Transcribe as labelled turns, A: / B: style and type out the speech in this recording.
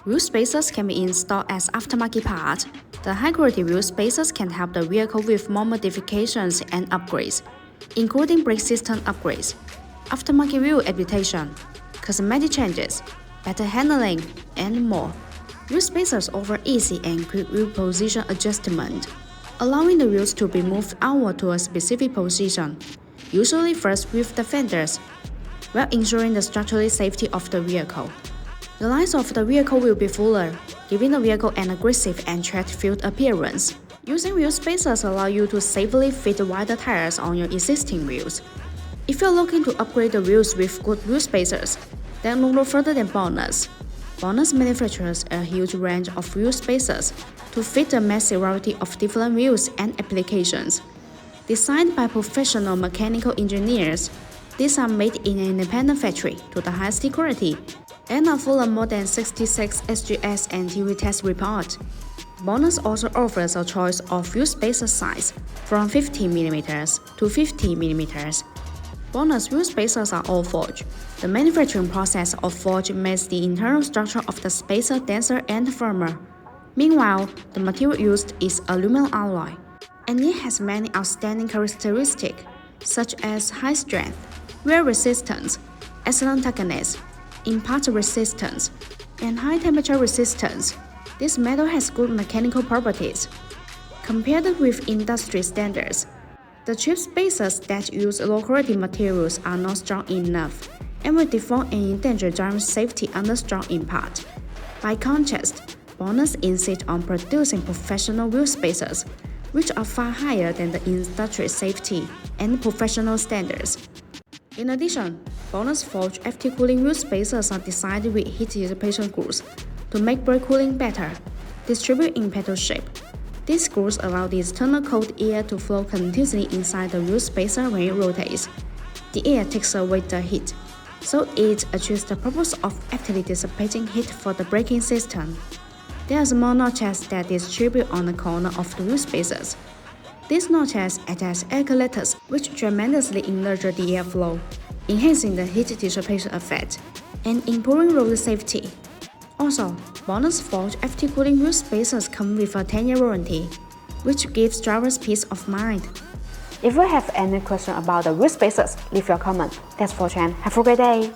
A: Wheel spacers can be installed as aftermarket part. The high-quality wheel spacers can help the vehicle with more modifications and upgrades, including brake system upgrades, aftermarket wheel adaptation, cosmetic changes, better handling, and more. Wheel spacers offer easy and quick wheel position adjustment, allowing the wheels to be moved outward to a specific position, usually first with the fenders, while ensuring the structural safety of the vehicle. The lines of the vehicle will be fuller, giving the vehicle an aggressive and track-filled appearance. Using wheel spacers allow you to safely fit wider tires on your existing wheels. If you're looking to upgrade the wheels with good wheel spacers, then look no further than BONOSS. BONOSS manufactures a huge range of wheel spacers to fit a massive variety of different wheels and applications. Designed by professional mechanical engineers, these are made in an independent factory to the highest quality and are full of more than 66 SGS and TV test reports. BONOSS also offers a choice of wheel spacer size from 50mm to 50mm. BONOSS wheel spacers are all forged. The manufacturing process of forge makes the internal structure of the spacer denser and firmer. Meanwhile, the material used is aluminum alloy, and it has many outstanding characteristics, such as high strength, wear resistance, excellent toughness, impact resistance, and high temperature resistance. This metal has good mechanical properties. Compared with industry standards, the cheap spacers that use low-quality materials are not strong enough and will deform and endanger driver safety under strong impact. By contrast, BONOSS insists on producing professional wheel spacers, which are far higher than the industry safety and professional standards. In addition, BONOSS forged FT cooling wheel spacers are designed with heat dissipation screws to make brake cooling better, distributed in petal shape. These screws allow the external cold air to flow continuously inside the wheel spacer when it rotates. The air takes away the heat, so it achieves the purpose of actively dissipating heat for the braking system. There are small notches that distribute on the corner of the wheel spacers. These notches act as air collectors, which tremendously enlarge the airflow, enhancing the heat dissipation effect and improving road safety. Also, BONOSS forged FT cooling wheel spacers come with a 10-year warranty, which gives drivers peace of mind.
B: If you have any question about the wheel spacers, leave your comment. Thanks for watching. Have a great day.